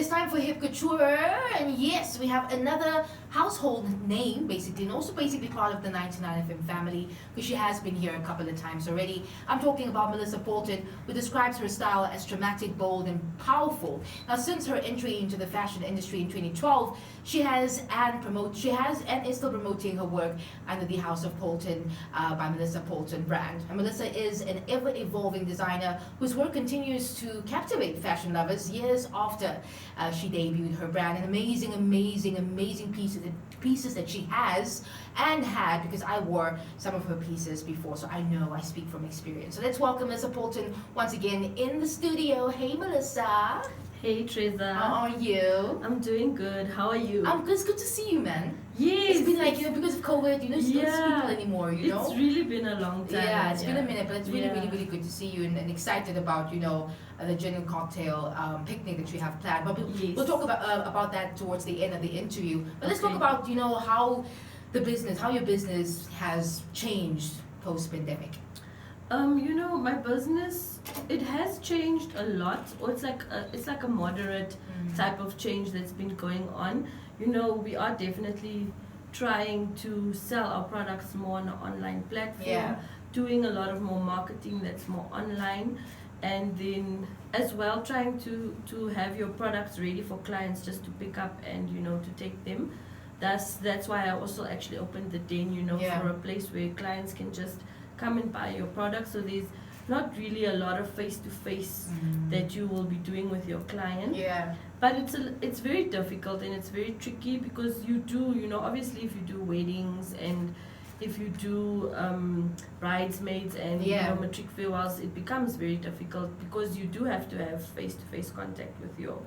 is time for Hip Couture, and yes, we have another household name, basically, and also basically part of the 99 FM family, because she has been here a couple of times already. I'm talking about Melisa Poulton, who describes her style as dramatic, bold, and powerful. Now, since her entry into the fashion industry in 2012, she has and is still promoting her work under the House of Poulton by Melisa Poulton brand. And Melisa is an ever-evolving designer whose work continues to captivate fashion lovers years after she debuted her brand. And amazing pieces that she has and had, because I wore some of her pieces before, so I know, I speak from experience. So let's welcome Melisa Poulton once again in the studio. Hey, Melisa. Hey, Treza. How are you? I'm doing good. How are you? I'm good. It's good to see you, man. Yes. It's been like, because of COVID, you don't see people anymore, It's really been a long time. Yeah, it's been a minute, but it's really good to see you and excited about, the gin and cocktail picnic that you have planned. But we'll talk about that towards the end of the interview. But let's talk about, how your business has changed post-pandemic. My business, it has changed a lot, or it's like a moderate type of change that's been going on. We are definitely trying to sell our products more on an online platform, doing a lot of more marketing that's more online, and then as well trying to have your products ready for clients just to pick up and to take them. That's why I also actually opened the Den, for a place where clients can just come and buy your product. So there's not really a lot of face-to-face that you will be doing with your client. Yeah. But it's very difficult and it's very tricky, because you do, obviously if you do weddings and if you do bridesmaids and matric farewells, it becomes very difficult, because you do have to have face-to-face contact with your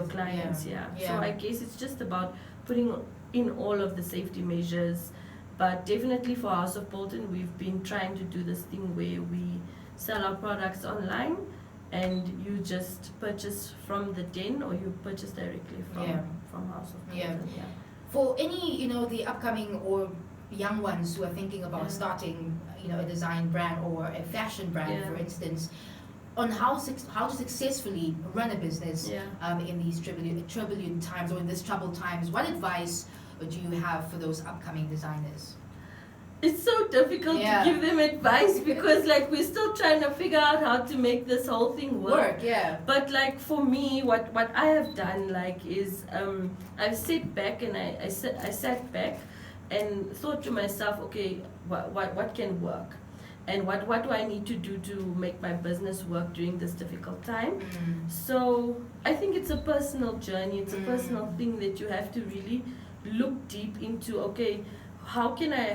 clients. Yeah. So I guess it's just about putting in all of the safety measures. But definitely for House of Poulton, we've been trying to do this thing where we sell our products online and you just purchase from the Den, or you purchase directly from House of Poulton. Yeah. For any, the upcoming or young ones who are thinking about starting, a design brand or a fashion brand, for instance, on how to successfully run a business in these turbulent times, or in these troubled times, what advice do you have for those upcoming designers? It's so difficult to give them advice, because we're still trying to figure out how to make this whole thing work. But for me, what I have done is I've sat back and I sat back and thought to myself, okay, what can work, and what do I need to do to make my business work during this difficult time? So I think it's a personal journey. It's a personal thing that you have to really look deep into. Okay, how can I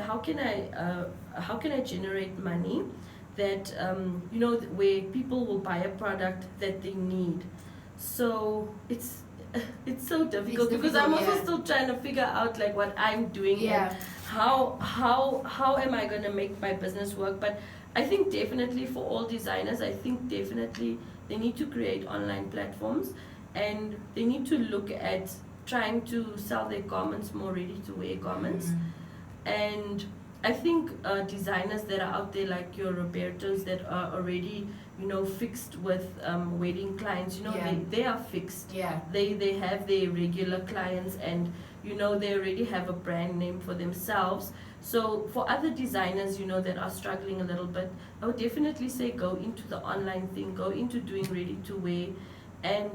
generate money that where people will buy a product that they need? So it's so difficult, because I'm also still trying to figure out what I'm doing and how am I going to make my business work. But I think definitely for all designers, I think definitely they need to create online platforms, and they need to look at trying to sell their garments, more ready-to-wear garments. And I think designers that are out there, like your Robertos, that are already fixed with wedding clients, they are fixed. They have their regular clients, and they already have a brand name for themselves. So for other designers that are struggling a little bit, I would definitely say go into the online thing, go into doing ready-to-wear, and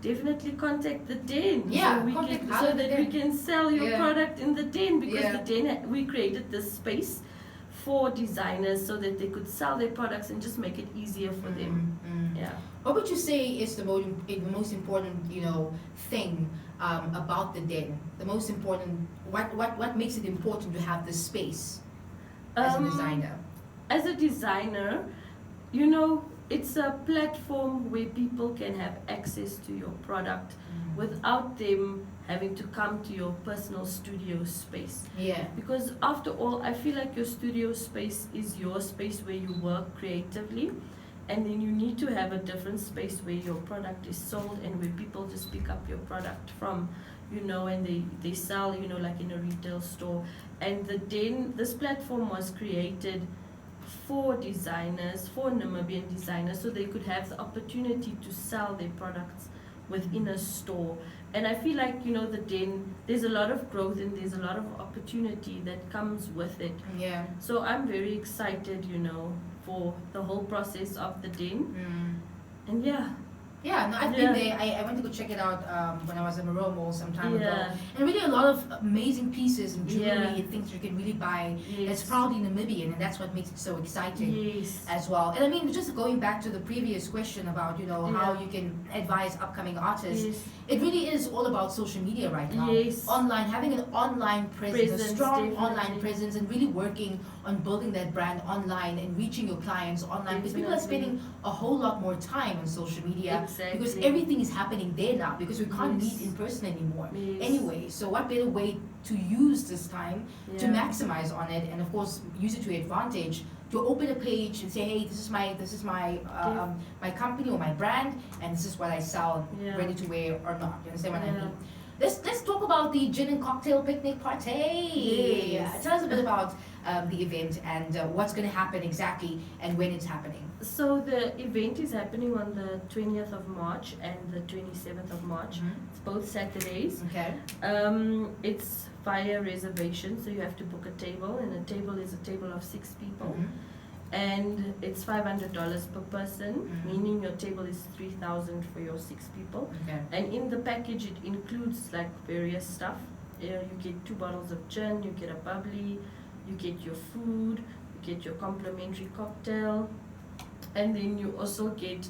definitely contact the Den, so that we can sell your product in the Den, because the Den, we created this space for designers so that they could sell their products and just make it easier for them. What would you say is the most important thing about the Den? The most important, what makes it important to have this space as a designer? As a designer, it's a platform where people can have access to your product without them having to come to your personal studio space. Because after all, I feel like your studio space is your space where you work creatively, and then you need to have a different space where your product is sold and where people just pick up your product from, and they sell, like in a retail store. And the Den, this platform was created for designers, for Namibian designers, so they could have the opportunity to sell their products within a store. And I feel like, the den, there's a lot of growth and there's a lot of opportunity that comes with it. Yeah. So I'm very excited, for the whole process of the den. And yeah. Yeah, no, I've been there. I went to go check it out when I was in Maroa Mall some time ago. And really a lot of amazing pieces and jewelry and things you can really buy that's proudly Namibian, and that's what makes it so exciting as well. And I mean, just going back to the previous question about, how you can advise upcoming artists, it really is all about social media right now. Online, having an online presence, a strong online presence, and really working on building that brand online and reaching your clients online, because people are spending a whole lot more time on social media. Because everything is happening there now, because we can't meet in person anymore. Anyway, so what better way to use this time to maximize on it, and of course use it to your advantage, to open a page and say, hey, this is my my company or my brand, and this is what I sell, ready to wear or not. You understand what I mean? Let's talk about the gin and cocktail picnic party. Tell us a bit about the event and what's going to happen exactly and when it's happening. So the event is happening on the 20th of March and the 27th of March. It's both Saturdays. Okay. It's via reservation, so you have to book a table, and a table is a table of 6 people. And it's $500 per person, meaning your table is $3,000 for your 6 people. Okay. And in the package, it includes like various stuff. You get 2 bottles of gin, you get a bubbly, you get your food, you get your complimentary cocktail, and then you also get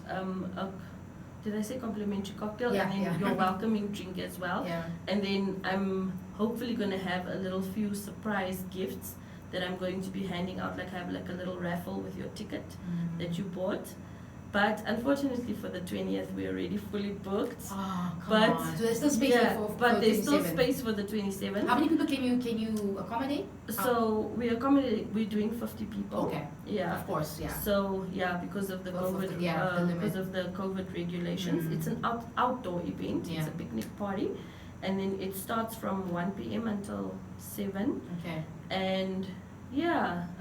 did I say complimentary cocktail? Yeah, and then your welcoming drink as well. And then I'm hopefully going to have a little few surprise gifts that I'm going to be handing out, like have like a little raffle with your ticket that you bought. But unfortunately for the 20th, we're already fully booked. Oh, come on. So there's still space for but there's 27. still space for the 27th. How many people can you accommodate? So we're doing 50 people. Okay. Yeah. Of course, yeah. So because of the COVID, because of the COVID regulations, it's an outdoor event. It's a picnic party, and then it starts from 1 p.m. until 7. Okay. And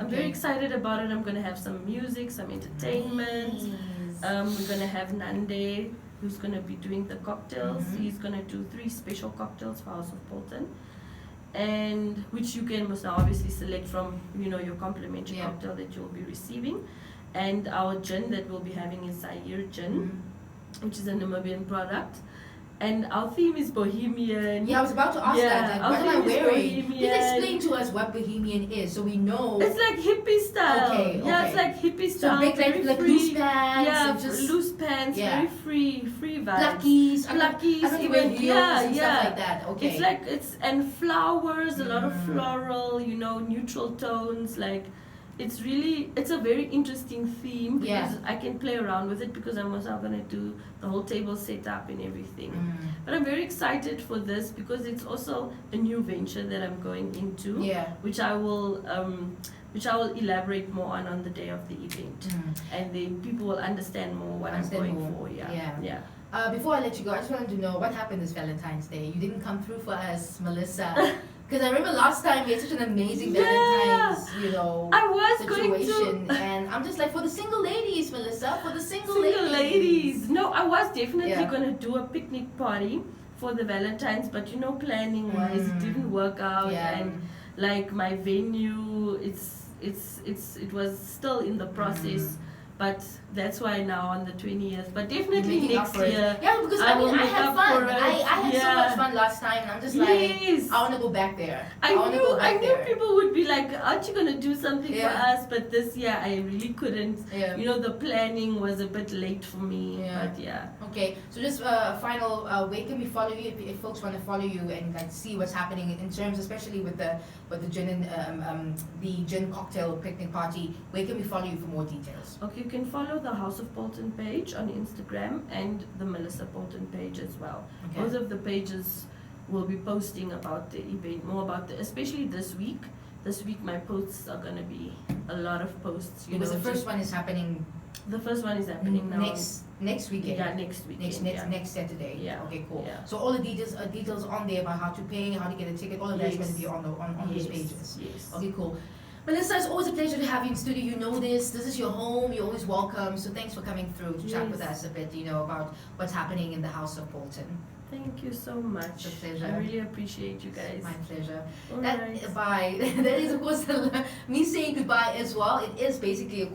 I'm very excited about it. I'm gonna have some music, some entertainment. We're gonna have Nande, who's gonna be doing the cocktails. He's gonna do 3 special cocktails for House of Poulton, and which you can must obviously select from your complimentary cocktail that you'll be receiving. And our gin that we'll be having is Zaire gin, which is a Namibian product. And our theme is Bohemian. Yeah, I was about to ask that. Like, what am I wearing? Bohemian. Please explain to us what Bohemian is, so we know. It's like hippie style. Okay. Yeah, it's like hippie style. So big, like loose pants. Yeah, just loose pants. Very free vibes. Plackies. Even and stuff like that. Okay. It's and flowers, a lot of floral. Neutral tones. Like, it's a very interesting theme because I can play around with it, because I'm also going to do the whole table setup and everything. But I'm very excited for this because it's also a new venture that I'm going into, which I will elaborate more on the day of the event, and then people will understand more what I'm going for. Before I let you go, I just wanted to know what happened this Valentine's Day. You didn't come through for us, Melissa. Because I remember last time we had such an amazing Valentine's, situation. And I'm just like, for the single ladies, Melissa, for the single ladies. No, I was definitely going to do a picnic party for the Valentine's, but planning wise, it didn't work out. And like my venue, it was still in the process. But that's why now on the 20th. But definitely next year. Yeah, because I had fun. I had so much fun last time, and I'm just like, I want to go back there. I knew people would be like, aren't you going to do something for us? But this year I really couldn't. The planning was a bit late for me. But Okay, so just final, where can we follow you if folks want to follow you and like see what's happening in terms, especially with the gin and the gin cocktail picnic party? Where can we follow you for more details? Okay, you can follow the House of Poulton page on Instagram and the Melisa Poulton page as well. Okay. Both of the pages will be posting about the event, more about especially this week. This week my posts are going to be a lot of posts. Because the first one is happening. The first one is happening now. Next weekend. Yeah, next weekend. Next Saturday. Yeah. Okay, cool. Yeah. So all the details on there about how to pay, how to get a ticket, all of that is going to be on those pages. Yes. Okay, cool. Melisa, it's always a pleasure to have you in studio. You know this. This is your home. You're always welcome. So thanks for coming through to chat with us a bit, about what's happening in the House of Poulton. Thank you so much. It's a pleasure. I really appreciate you guys. My pleasure. Right. Bye. That is, of course, me saying goodbye as well. It is basically a